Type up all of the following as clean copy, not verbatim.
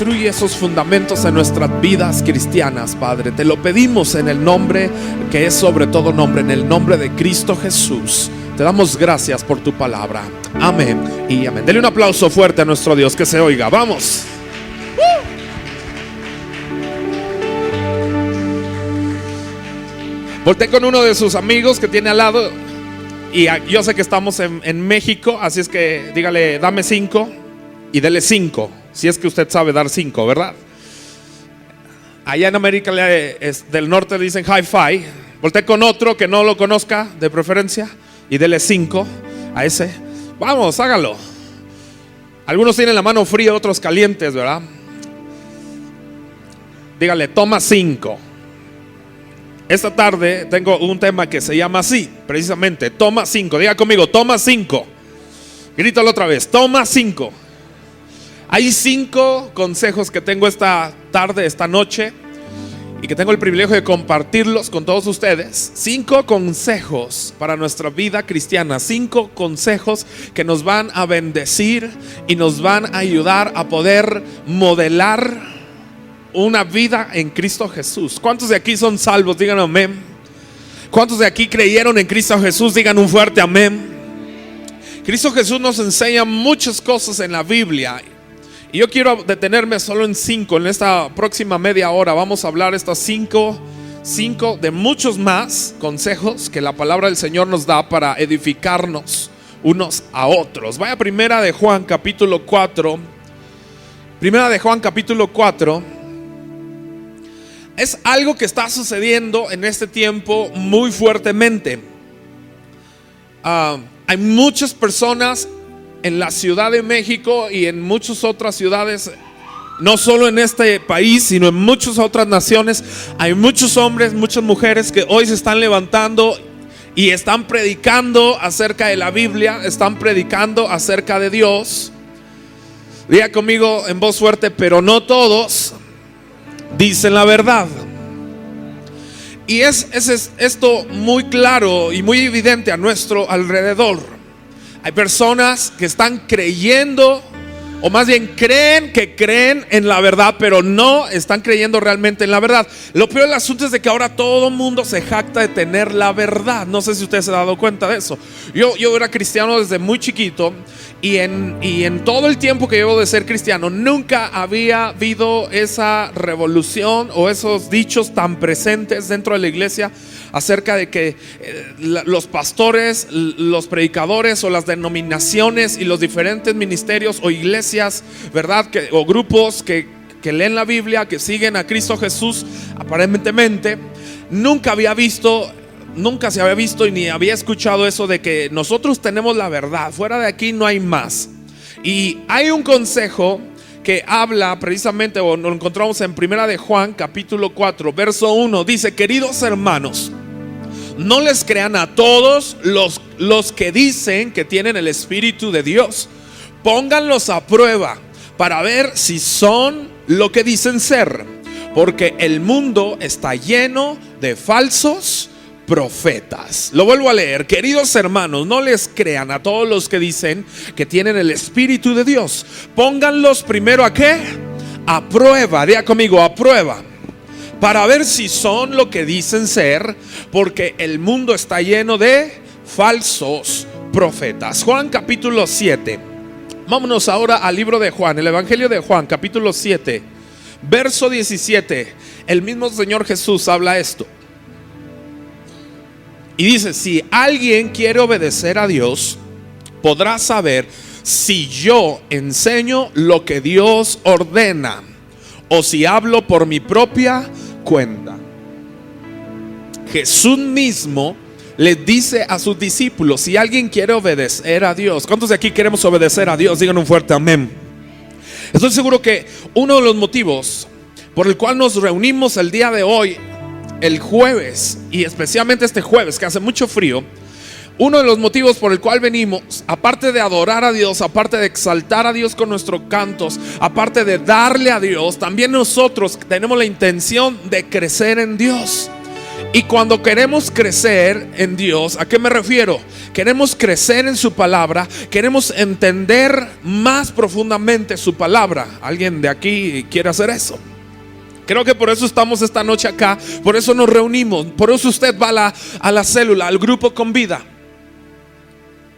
construye esos fundamentos en nuestras vidas cristianas, Padre. Te lo pedimos en el nombre que es sobre todo nombre, en el nombre de Cristo Jesús. Te damos gracias por tu palabra. Amén y amén. Dele un aplauso fuerte a nuestro Dios, que se oiga. Vamos. Volté con uno de sus amigos que tiene al lado. Y yo sé que estamos en México, así es que dígale, dame 5 y dele 5. Si es que usted sabe dar 5, ¿verdad? Allá en América del Norte le dicen high five. Volté con otro que no lo conozca de preferencia y dele 5 a ese. Vamos, hágalo. Algunos tienen la mano fría, otros calientes, ¿verdad? Dígale, toma 5. Esta tarde tengo un tema que se llama así, precisamente, toma 5. Diga conmigo, toma 5. Grítalo otra vez, toma 5. Hay 5 consejos que tengo esta tarde, esta noche, y que tengo el privilegio de compartirlos con todos ustedes. 5 consejos para nuestra vida cristiana. 5 consejos que nos van a bendecir y nos van a ayudar a poder modelar una vida en Cristo Jesús. ¿Cuántos de aquí son salvos? Digan amén. ¿Cuántos de aquí creyeron en Cristo Jesús? Digan un fuerte amén. Cristo Jesús nos enseña muchas cosas en la Biblia, y yo quiero detenerme solo en 5. En esta próxima media hora vamos a hablar estas 5 de muchos más consejos que la palabra del Señor nos da para edificarnos unos a otros. Vaya Primera de Juan capítulo 4. Primera de Juan capítulo 4. Es algo que está sucediendo en este tiempo muy fuertemente. Hay muchas personas en la Ciudad de México y en muchas otras ciudades, no solo en este país, sino en muchas otras naciones. Hay muchos hombres, muchas mujeres que hoy se están levantando y están predicando acerca de la Biblia, están predicando acerca de Dios. Diga conmigo en voz fuerte, pero no todos dicen la verdad. Y es esto muy claro y muy evidente a nuestro alrededor. Hay personas que están creyendo, o más bien creen que creen en la verdad, pero no están creyendo realmente en la verdad. Lo peor del asunto es de que ahora todo el mundo se jacta de tener la verdad. No sé si usted se ha dado cuenta de eso. Yo era cristiano desde muy chiquito, y en todo el tiempo que llevo de ser cristiano nunca había habido esa revolución o esos dichos tan presentes dentro de la iglesia acerca de que los pastores, los predicadores o las denominaciones y los diferentes ministerios o iglesias, ¿verdad? O grupos que leen la Biblia, que siguen a Cristo Jesús, aparentemente nunca se había visto y ni había escuchado eso de que nosotros tenemos la verdad, fuera de aquí no hay más. Y hay un consejo que habla precisamente, o lo encontramos en Primera de Juan capítulo 4 verso 1. Dice: queridos hermanos, no les crean a todos los que dicen que tienen el Espíritu de Dios. Pónganlos a prueba para ver si son lo que dicen ser, porque el mundo está lleno de falsos profetas. Lo vuelvo a leer. Queridos hermanos, no les crean a todos los que dicen que tienen el Espíritu de Dios. Pónganlos primero ¿a qué? A prueba. Diga conmigo, a prueba, para ver si son lo que dicen ser, porque el mundo está lleno de falsos profetas. Juan capítulo 7. Vámonos ahora al libro de Juan, el Evangelio de Juan capítulo 7 verso 17. El mismo Señor Jesús habla esto y dice: si alguien quiere obedecer a Dios, podrá saber si yo enseño lo que Dios ordena o si hablo por mi propia cuenta. Jesús mismo les dice a sus discípulos: si alguien quiere obedecer a Dios. ¿Cuántos de aquí queremos obedecer a Dios? Digan un fuerte amén. Estoy seguro que uno de los motivos por el cual nos reunimos el día de hoy, el jueves, y especialmente este jueves que hace mucho frío, uno de los motivos por el cual venimos, aparte de adorar a Dios, aparte de exaltar a Dios con nuestros cantos, aparte de darle a Dios, también nosotros tenemos la intención de crecer en Dios. Y cuando queremos crecer en Dios, ¿a qué me refiero? Queremos crecer en su palabra, queremos entender más profundamente su palabra. ¿Alguien de aquí quiere hacer eso? Creo que por eso estamos esta noche acá, por eso nos reunimos, por eso usted va a la célula, al grupo Con Vida.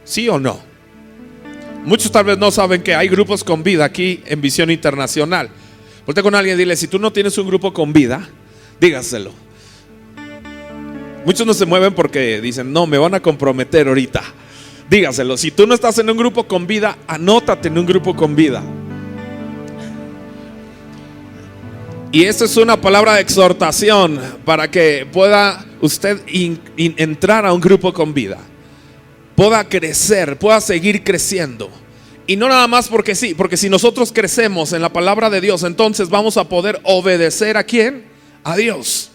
¿Sí o no? Muchos tal vez no saben que hay grupos Con Vida aquí en Visión Internacional. Ponte con alguien y dile: si tú no tienes un grupo Con Vida, dígaselo. Muchos no se mueven porque dicen: no, me van a comprometer ahorita. Dígaselo: si tú no estás en un grupo Con Vida, anótate en un grupo Con Vida. Y esta es una palabra de exhortación para que pueda usted entrar a un grupo Con Vida, pueda crecer, pueda seguir creciendo. Y no nada más porque sí, porque si nosotros crecemos en la palabra de Dios, entonces vamos a poder obedecer ¿a quién? A Dios.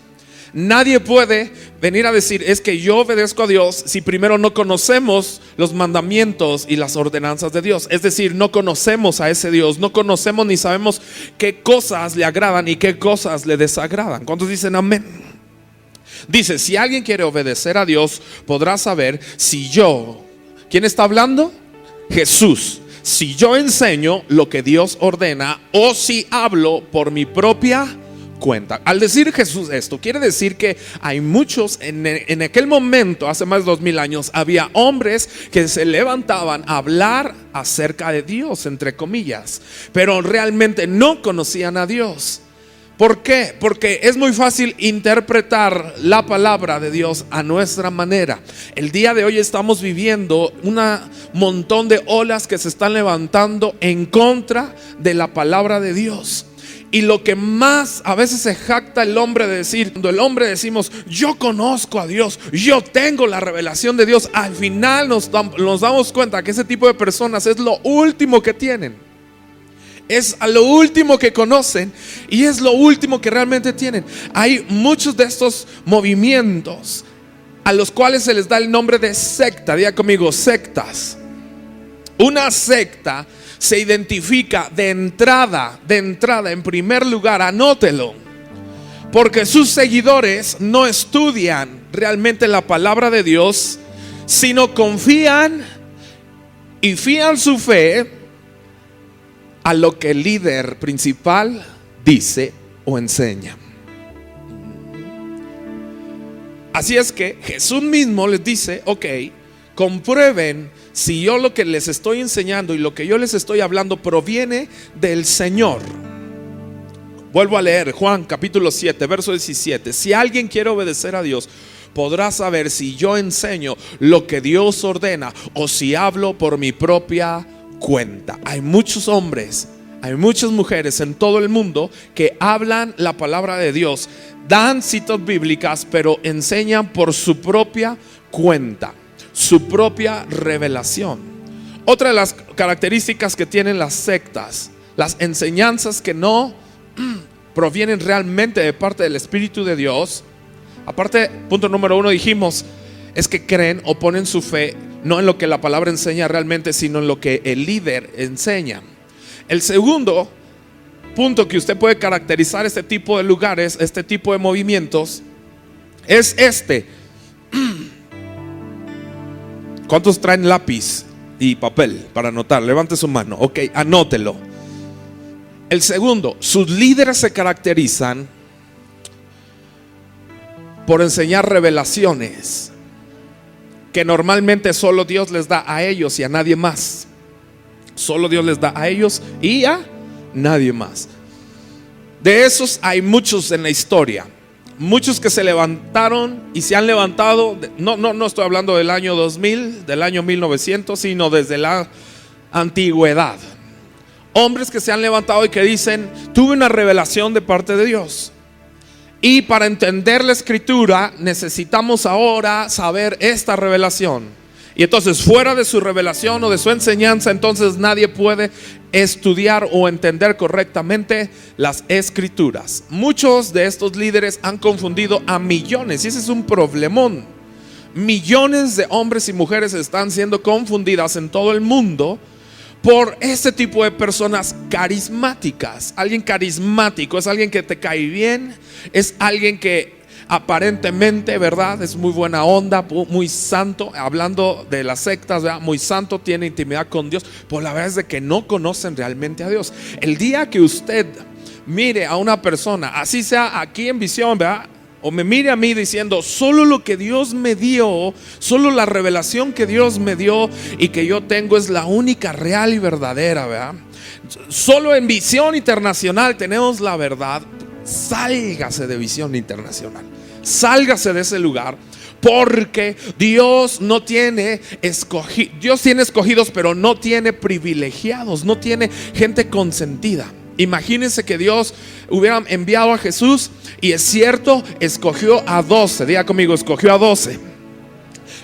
Nadie puede venir a decir: es que yo obedezco a Dios, si primero no conocemos los mandamientos y las ordenanzas de Dios. Es decir, no conocemos a ese Dios, no conocemos ni sabemos qué cosas le agradan y qué cosas le desagradan. ¿Cuántos dicen amén? Dice: si alguien quiere obedecer a Dios, podrá saber si yo, ¿quién está hablando? Jesús. Si yo enseño lo que Dios ordena, o si hablo por mi propia cuenta. Al decir Jesús esto, quiere decir que hay muchos en aquel momento, hace más de 2000 años, había hombres que se levantaban a hablar acerca de Dios, entre comillas, pero realmente no conocían a Dios. ¿Por qué? Porque es muy fácil interpretar la palabra de Dios a nuestra manera. El día de hoy estamos viviendo un montón de olas que se están levantando en contra de la palabra de Dios. Y lo que más a veces se jacta el hombre de decir, cuando el hombre decimos: yo conozco a Dios, yo tengo la revelación de Dios, al final nos damos cuenta que ese tipo de personas es lo último que tienen. Es a lo último que conocen y es lo último que realmente tienen. Hay muchos de estos movimientos a los cuales se les da el nombre de secta. Diga conmigo: sectas. Una secta se identifica de entrada, en primer lugar, anótelo, porque sus seguidores no estudian realmente la palabra de Dios, sino confían y fían su fe a lo que el líder principal dice o enseña. Así es que Jesús mismo les dice: ok, comprueben si yo lo que les estoy enseñando y lo que yo les estoy hablando proviene del Señor. Vuelvo a leer Juan capítulo 7, verso 17. Si alguien quiere obedecer a Dios, podrá saber si yo enseño lo que Dios ordena o si hablo por mi propia cuenta. Hay muchos hombres, hay muchas mujeres en todo el mundo que hablan la palabra de Dios, dan citas bíblicas, pero enseñan por su propia cuenta, su propia revelación. Otra de las características que tienen las sectas, las enseñanzas que no provienen realmente de parte del Espíritu de Dios. Aparte, punto número 1 dijimos, es que creen o ponen su fe no en lo que la palabra enseña realmente, sino en lo que el líder enseña. El segundo punto que usted puede caracterizar este tipo de lugares, este tipo de movimientos, es este. ¿Cuántos traen lápiz y papel para anotar? Levante su mano. Ok, anótelo. El segundo, sus líderes se caracterizan por enseñar revelaciones que normalmente solo Dios les da a ellos y a nadie más. Solo Dios les da a ellos y a nadie más. De esos hay muchos en la historia. Muchos que se levantaron y se han levantado. No estoy hablando del año 2000, del año 1900, sino desde la antigüedad. Hombres que se han levantado y que dicen: tuve una revelación de parte de Dios, y para entender la escritura necesitamos ahora saber esta revelación. Y entonces, fuera de su revelación o de su enseñanza, entonces nadie puede estudiar o entender correctamente las escrituras. Muchos de estos líderes han confundido a millones, y ese es un problemón. Millones de hombres y mujeres están siendo confundidas en todo el mundo por este tipo de personas carismáticas. Alguien carismático es alguien que te cae bien, es alguien que aparentemente, ¿verdad? Es muy buena onda, muy santo, hablando de las sectas, ¿verdad? Muy santo, tiene intimidad con Dios, pues la verdad es de que no conocen realmente a Dios. El día que usted mire a una persona, así sea aquí en visión, ¿verdad? O me mire a mí diciendo, solo lo que Dios me dio, solo la revelación que Dios me dio y que yo tengo es la única real y verdadera, ¿verdad? Solo en Visión Internacional tenemos la verdad. Sálgase de Visión Internacional, sálgase de ese lugar, porque Dios no tiene Dios tiene escogidos, pero no tiene privilegiados, no tiene gente consentida. Imagínense que Dios hubiera enviado a Jesús y es cierto, escogió a 12, diga conmigo, escogió a 12,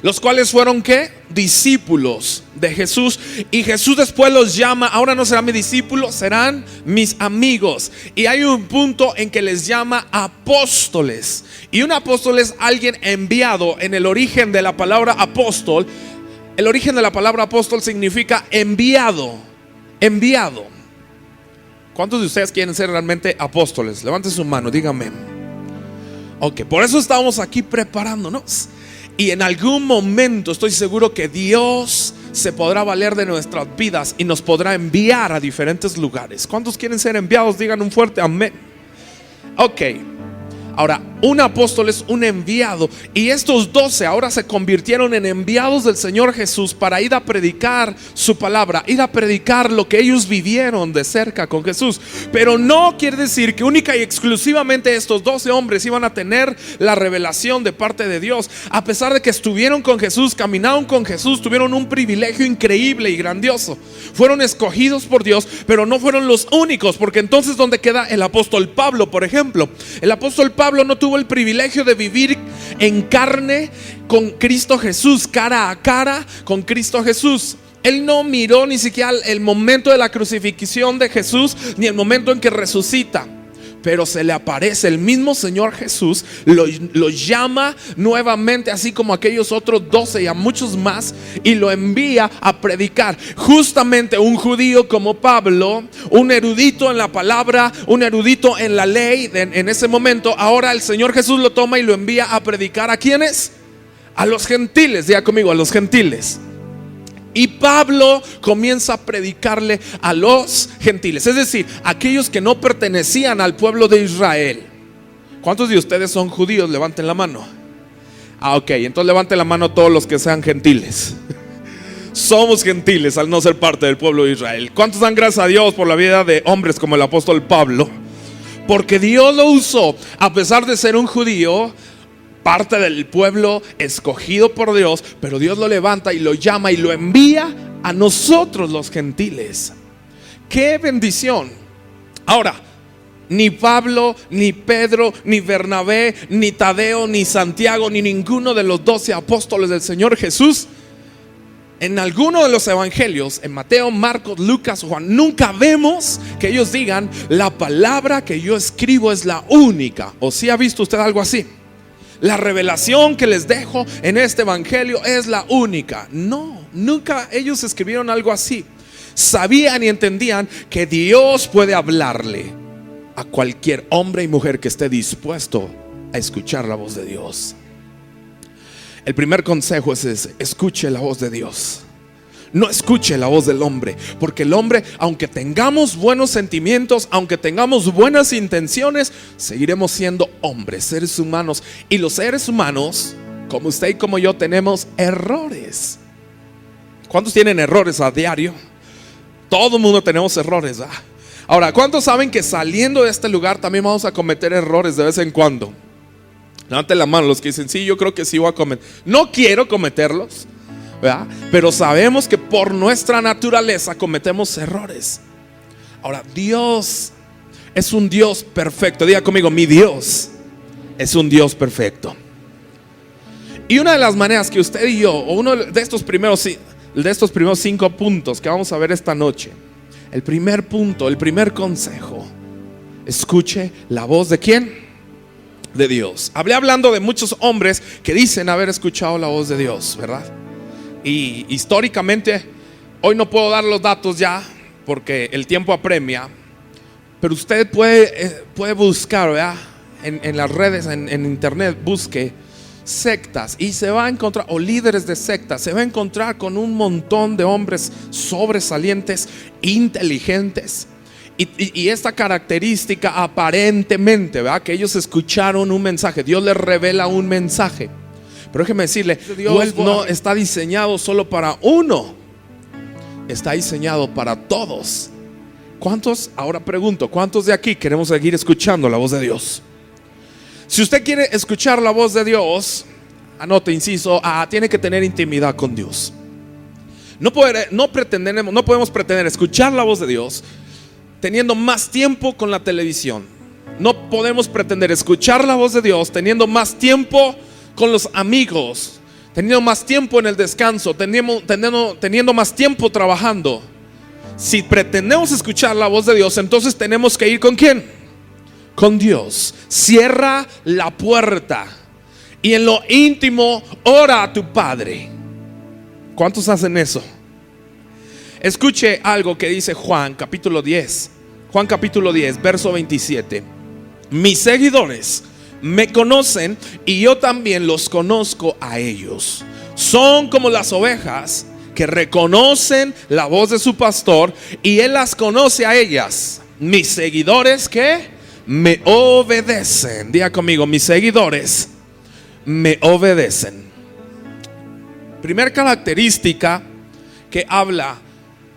los cuales fueron ¿qué? Discípulos de Jesús. Y Jesús después los llama, ahora no serán mis discípulos, serán mis amigos. Y hay un punto en que les llama apóstoles. Y un apóstol es alguien enviado. En el origen de la palabra apóstol, el origen de la palabra apóstol significa enviado. Enviado. ¿Cuántos de ustedes quieren ser realmente apóstoles? Levanten su mano, díganme. Ok, por eso estamos aquí preparándonos. Y en algún momento estoy seguro que Dios se podrá valer de nuestras vidas y nos podrá enviar a diferentes lugares. ¿Cuántos quieren ser enviados? Digan un fuerte amén. Ok. Ahora, un apóstol es un enviado, y estos 12 ahora se convirtieron en enviados del Señor Jesús para ir a predicar su palabra, ir a predicar lo que ellos vivieron de cerca con Jesús. Pero no quiere decir que única y exclusivamente estos 12 hombres iban a tener la revelación de parte de Dios. A pesar de que estuvieron con Jesús, caminaron con Jesús, tuvieron un privilegio increíble y grandioso. Fueron escogidos por Dios, pero no fueron los únicos, porque entonces ¿dónde queda el apóstol Pablo, por ejemplo? El apóstol Pablo no tuvo el privilegio de vivir en carne con Cristo Jesús, cara a cara con Cristo Jesús. Él no miró ni siquiera el momento de la crucifixión de Jesús, ni el momento en que resucita. Pero se le aparece el mismo Señor Jesús, lo llama nuevamente, así como aquellos otros 12 y a muchos más, y lo envía a predicar. Justamente un judío como Pablo, un erudito en la palabra, un erudito en la ley en ese momento, ahora el Señor Jesús lo toma y lo envía a predicar. ¿A quiénes? A los gentiles, diga conmigo, a los gentiles. Y Pablo comienza a predicarle a los gentiles, es decir, aquellos que no pertenecían al pueblo de Israel. ¿Cuántos de ustedes son judíos? Levanten la mano. Ok, entonces levanten la mano todos los que sean gentiles. Somos gentiles al no ser parte del pueblo de Israel. ¿Cuántos dan gracias a Dios por la vida de hombres como el apóstol Pablo? Porque Dios lo usó, a pesar de ser un judío, parte del pueblo escogido por Dios, pero Dios lo levanta y lo llama y lo envía a nosotros los gentiles. ¡Qué bendición! Ahora, ni Pablo, ni Pedro, ni Bernabé, ni Tadeo, ni Santiago, ni ninguno de los 12 apóstoles del Señor Jesús, en alguno de los evangelios, en Mateo, Marcos, Lucas, Juan, nunca vemos que ellos digan: la palabra que yo escribo es la única. ¿O sí ha visto usted algo así? La revelación que les dejo en este evangelio es la única. No, nunca ellos escribieron algo así. Sabían y entendían que Dios puede hablarle a cualquier hombre y mujer que esté dispuesto a escuchar la voz de Dios. El primer consejo es ese: escuche la voz de Dios. No escuche la voz del hombre, porque el hombre, aunque tengamos buenos sentimientos, aunque tengamos buenas intenciones, seguiremos siendo hombres, seres humanos. Y los seres humanos, como usted y como yo, tenemos errores. ¿Cuántos tienen errores a diario? Todo el mundo tenemos errores, ¿verdad? Ahora, ¿cuántos saben que saliendo de este lugar también vamos a cometer errores de vez en cuando? Levanten la mano los que dicen: sí, yo creo que sí voy a cometer. No quiero cometerlos, ¿verdad? Pero sabemos que por nuestra naturaleza cometemos errores. Ahora, Dios es un Dios perfecto. Diga conmigo: mi Dios es un Dios perfecto. Y una de las maneras que usted y yo, o uno de estos primeros 5 puntos que vamos a ver esta noche, el primer punto, el primer consejo: escuche la voz ¿de quién? De Dios. Hablé hablando de muchos hombres que dicen haber escuchado la voz de Dios, ¿verdad? Y históricamente, hoy no puedo dar los datos ya porque el tiempo apremia, pero usted puede buscar, ¿verdad?, en las redes, en internet, busque sectas y se va a encontrar, o líderes de sectas, se va a encontrar con un montón de hombres sobresalientes, inteligentes. Y esta característica aparentemente, ¿verdad? Que ellos escucharon un mensaje, Dios les revela un mensaje. Pero déjeme decirle, Dios no está diseñado solo para uno, está diseñado para todos. ¿Cuántos? Ahora pregunto, ¿cuántos de aquí queremos seguir escuchando la voz de Dios? Si usted quiere escuchar la voz de Dios, anote, inciso A, tiene que tener intimidad con Dios. No podemos pretender escuchar la voz de Dios teniendo más tiempo con la televisión. No podemos pretender escuchar la voz de Dios teniendo más tiempo con los amigos, teniendo más tiempo en el descanso, teniendo más tiempo trabajando. Si pretendemos escuchar la voz de Dios, entonces tenemos que ir ¿con quién? Con Dios. Cierra la puerta y en lo íntimo ora a tu Padre. ¿Cuántos hacen eso? Escuche algo que dice Juan capítulo 10. Juan capítulo 10, verso 27. Mis seguidores me conocen y yo también los conozco a ellos. Son como las ovejas que reconocen la voz de su pastor y él las conoce a ellas. Mis seguidores que me obedecen. Diga conmigo, mis seguidores me obedecen. Primera característica que habla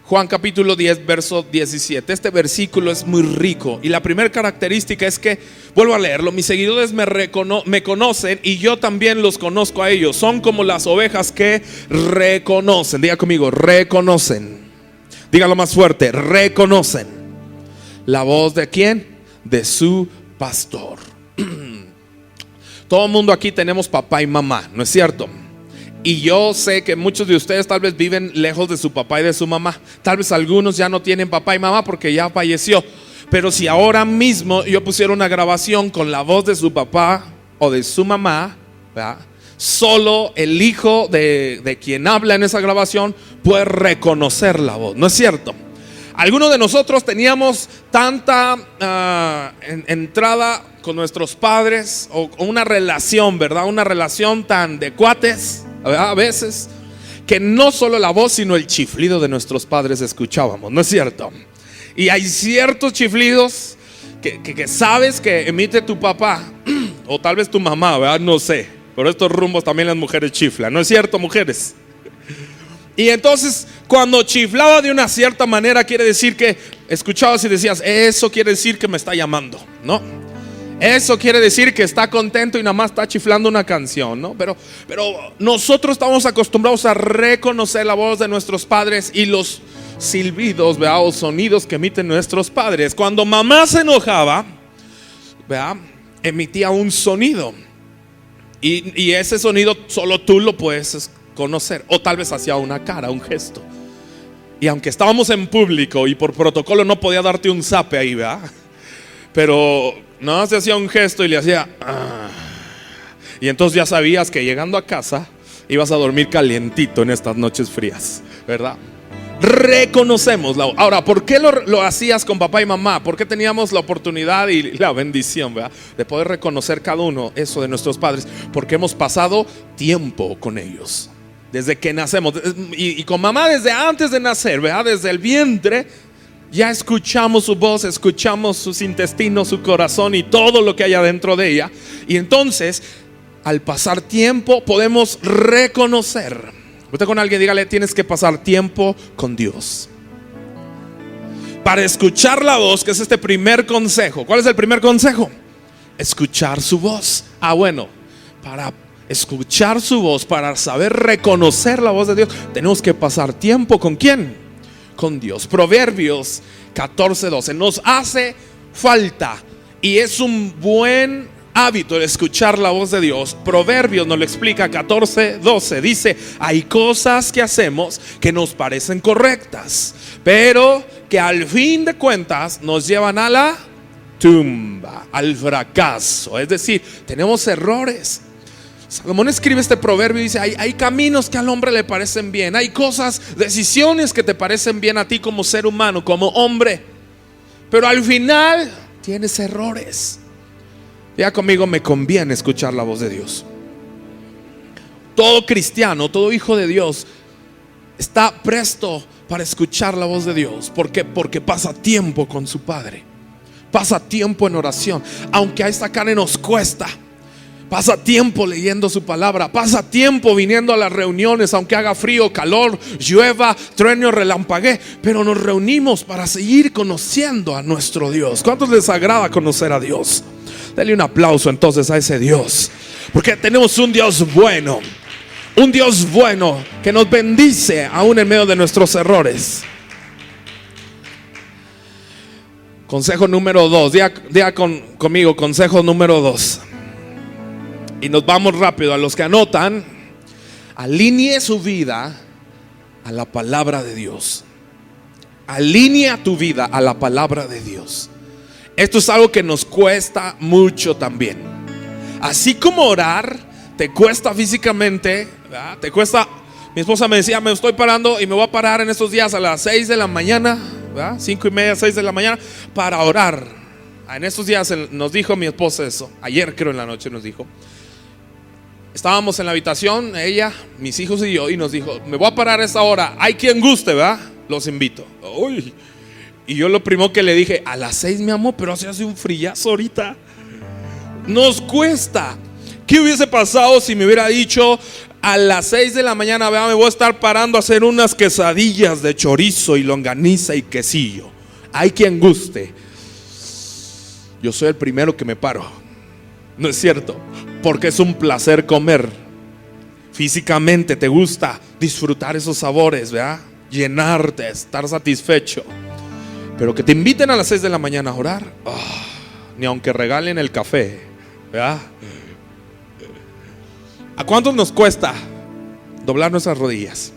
Juan capítulo 10, verso 17. Este versículo es muy rico. Y la primera característica es que, vuelvo a leerlo, mis seguidores me conocen y yo también los conozco a ellos. Son como las ovejas que reconocen. Diga conmigo, reconocen. Dígalo más fuerte, reconocen la voz de ¿quién? De su pastor. Todo el mundo aquí tenemos papá y mamá, ¿no es cierto? Y yo sé que muchos de ustedes tal vez viven lejos de su papá y de su mamá. Tal vez algunos ya no tienen papá y mamá porque ya falleció. Pero si ahora mismo yo pusiera una grabación con la voz de su papá o de su mamá, ¿verdad? Solo el hijo de quien habla en esa grabación puede reconocer la voz, ¿no es cierto? Algunos de nosotros teníamos tanta entrada con nuestros padres o una relación, ¿verdad? Una relación tan de cuates, ¿verdad? A veces, que no solo la voz sino el chiflido de nuestros padres escuchábamos, ¿no es cierto? Y hay ciertos chiflidos que sabes que emite tu papá o tal vez tu mamá, ¿verdad? No sé, pero estos rumbos también las mujeres chiflan, ¿no es cierto, mujeres? Y entonces cuando chiflaba de una cierta manera, quiere decir que escuchabas y decías, eso quiere decir que me está llamando, ¿no? Eso quiere decir que está contento y nada más está chiflando una canción, ¿no? Pero nosotros estamos acostumbrados a reconocer la voz de nuestros padres y los silbidos, ¿verdad? O sonidos que emiten nuestros padres. Cuando mamá se enojaba, ¿verdad? Emitía un sonido y ese sonido solo tú lo puedes conocer, o tal vez hacía una cara, un gesto. Y aunque estábamos en público y por protocolo no podía darte un zape ahí, ¿verdad? Pero no, se hacía un gesto y le hacía y entonces ya sabías que llegando a casa ibas a dormir calientito en estas noches frías, ¿verdad? Reconocemos ahora, ¿por qué lo hacías con papá y mamá? ¿Por qué teníamos la oportunidad y la bendición, ¿verdad? De poder reconocer cada uno eso de nuestros padres? Porque hemos pasado tiempo con ellos desde que nacemos y con mamá desde antes de nacer, ¿verdad? Desde el vientre ya escuchamos su voz, escuchamos sus intestinos, su corazón y todo lo que hay adentro de ella. Y entonces al pasar tiempo podemos reconocer. Usted con alguien, dígale, tienes que pasar tiempo con Dios para escuchar la voz, que es este primer consejo. ¿Cuál es el primer consejo? Escuchar su voz. Bueno, para escuchar su voz, para saber reconocer la voz de Dios, tenemos que pasar tiempo ¿con quién? Con Dios. Proverbios 14:12 nos hace falta y es un buen hábito el escuchar la voz de Dios. Proverbios nos lo explica 14:12. Dice, hay cosas que hacemos que nos parecen correctas, pero que al fin de cuentas nos llevan a la tumba, al fracaso. Es decir, tenemos errores. Salomón escribe este proverbio y dice, hay caminos que al hombre le parecen bien, hay cosas, decisiones que te parecen bien a ti como ser humano, como hombre, pero al final tienes errores. Ya conmigo, me conviene escuchar la voz de Dios. Todo cristiano, todo hijo de Dios está presto para escuchar la voz de Dios. ¿Por qué? Porque pasa tiempo con su Padre, pasa tiempo en oración, aunque a esta carne nos cuesta. Pasa tiempo leyendo su palabra, pasa tiempo viniendo a las reuniones, aunque haga frío, calor, llueva, trueno, relampaguee, pero nos reunimos para seguir conociendo a nuestro Dios. ¿Cuántos les agrada conocer a Dios? Dale un aplauso entonces a ese Dios, porque tenemos un Dios bueno, un Dios bueno que nos bendice aún en medio de nuestros errores. Consejo número 2, diga conmigo, consejo número 2. Y nos vamos rápido. A los que anotan, alinee su vida a la palabra de Dios. Alinea tu vida a la palabra de Dios. Esto es algo que nos cuesta mucho también. Así como orar te cuesta físicamente, ¿verdad? Te cuesta. Mi esposa me decía, me estoy parando y me voy a parar en estos días a las 6 de la mañana, ¿verdad? 5:30, 6 de la mañana para orar. En estos días nos dijo mi esposa eso. Ayer creo en la noche nos dijo. Estábamos en la habitación, ella, mis hijos y yo, y nos dijo, me voy a parar a esta hora. Hay quien guste, ¿verdad? Los invito. Uy. Y yo lo primero que le dije, a las 6, mi amor, pero se hace un frillazo ahorita. Nos cuesta. ¿Qué hubiese pasado si me hubiera dicho a las 6 de la mañana, ¿verdad? Me voy a estar parando a hacer unas quesadillas de chorizo y longaniza y quesillo? Hay quien guste. Yo soy el primero que me paro. No es cierto, porque es un placer comer. Físicamente te gusta disfrutar esos sabores, ¿verdad? Llenarte, estar satisfecho. Pero que te inviten a las 6 de la mañana a orar, ni aunque regalen el café, ¿verdad? ¿A cuántos nos cuesta doblar nuestras rodillas?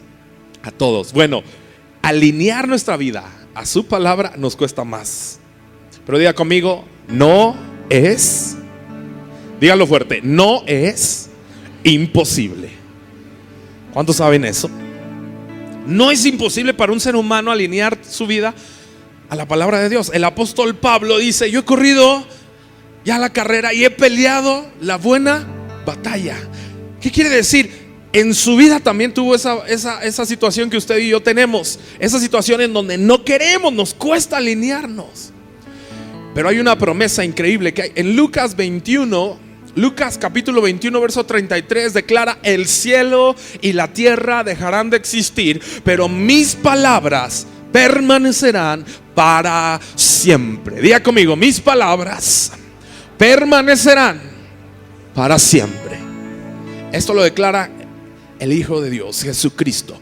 A todos. Bueno, alinear nuestra vida a su palabra nos cuesta más. Pero diga conmigo, no es, dígalo fuerte, no es imposible. ¿Cuántos saben eso? No es imposible para un ser humano alinear su vida a la palabra de Dios. El apóstol Pablo dice, yo he corrido ya la carrera y he peleado la buena batalla. ¿Qué quiere decir? En su vida también tuvo esa situación que usted y yo tenemos. Esa situación en donde no queremos, nos cuesta alinearnos. Pero hay una promesa increíble que hay en Lucas 21, Lucas capítulo 21 verso 33 declara: el cielo y la tierra dejarán de existir, pero mis palabras permanecerán para siempre. Diga conmigo, mis palabras permanecerán para siempre. Esto lo declara el Hijo de Dios, Jesucristo.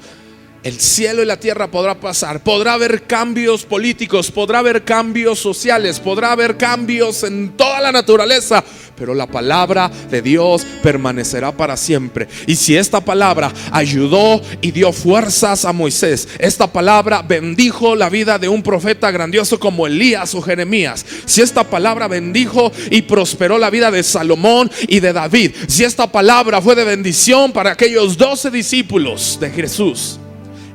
El cielo y la tierra podrá pasar, podrá haber cambios políticos, podrá haber cambios sociales, podrá haber cambios en toda la naturaleza, pero la palabra de Dios permanecerá para siempre. Y si esta palabra ayudó y dio fuerzas a Moisés, esta palabra bendijo la vida de un profeta grandioso como Elías o Jeremías, si esta palabra bendijo y prosperó la vida de Salomón y de David, si esta palabra fue de bendición para aquellos 12 discípulos de Jesús,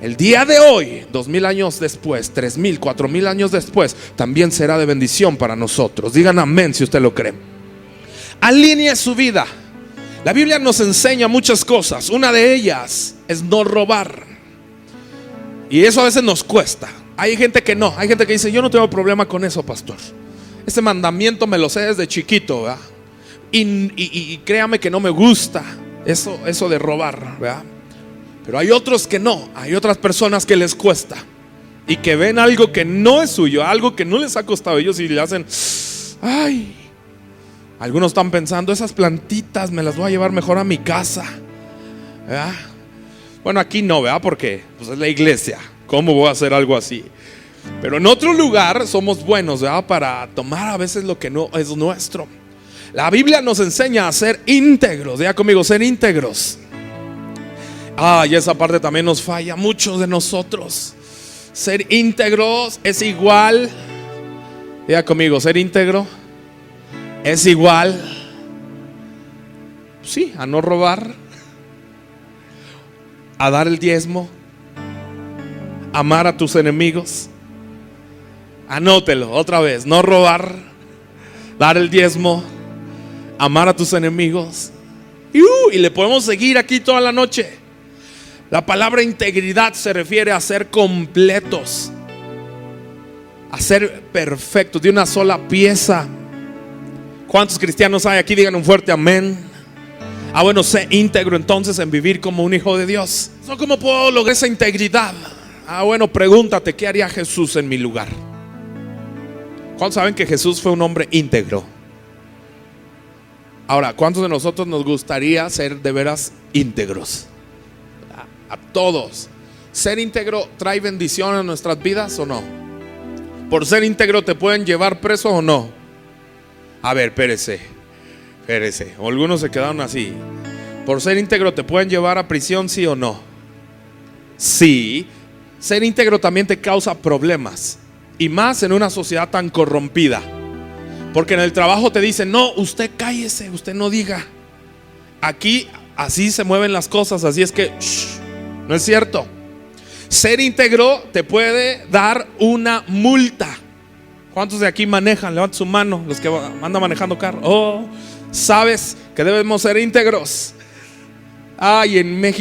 el día de hoy, 2000 años después, 3000, 4000 años después, también será de bendición para nosotros. Digan amén si usted lo cree. Alinee su vida. La Biblia nos enseña muchas cosas. Una de ellas es no robar. Y eso a veces nos cuesta. Hay gente que no, hay gente que dice: yo no tengo problema con eso, pastor. Este mandamiento me lo sé desde chiquito, ¿verdad? Y créame que no me gusta eso de robar, ¿verdad? Pero hay otros que no, hay otras personas que les cuesta y que ven algo que no es suyo, algo que no les ha costado a ellos y le hacen, ay. Algunos están pensando: esas plantitas me las voy a llevar mejor a mi casa, ¿verdad? Bueno, aquí no, ¿verdad? Porque pues es la iglesia, ¿cómo voy a hacer algo así? Pero en otro lugar somos buenos, ¿verdad? Para tomar a veces lo que no es nuestro. La Biblia nos enseña a ser íntegros. Diga conmigo, ser íntegros. Y esa parte también nos falla a muchos de nosotros. Ser íntegros es igual, diga conmigo, ser íntegro es igual, sí, a no robar, a dar el diezmo, amar a tus enemigos. Anótelo otra vez: no robar, dar el diezmo, amar a tus enemigos. Y le podemos seguir aquí toda la noche. La palabra integridad se refiere a ser completos, a ser perfectos, de una sola pieza. ¿Cuántos cristianos hay aquí? Digan un fuerte amén. Bueno, sé íntegro entonces en vivir como un hijo de Dios. ¿Cómo puedo lograr esa integridad? Bueno, pregúntate, ¿qué haría Jesús en mi lugar? ¿Cuántos saben que Jesús fue un hombre íntegro? Ahora, ¿cuántos de nosotros nos gustaría ser de veras íntegros? A todos. ¿Ser íntegro trae bendición a nuestras vidas o no? ¿Por ser íntegro te pueden llevar preso o no? A ver, espérese. O algunos se quedaron así. ¿Por ser íntegro te pueden llevar a prisión, sí o no? Sí. Ser íntegro también te causa problemas, y más en una sociedad tan corrompida. Porque en el trabajo te dicen: no, usted cállese, usted no diga. Aquí así se mueven las cosas, así es que no es cierto. Ser íntegro te puede dar una multa. ¿Cuántos de aquí manejan? Levanta su mano, los que andan manejando carro. Sabes que debemos ser íntegros. En México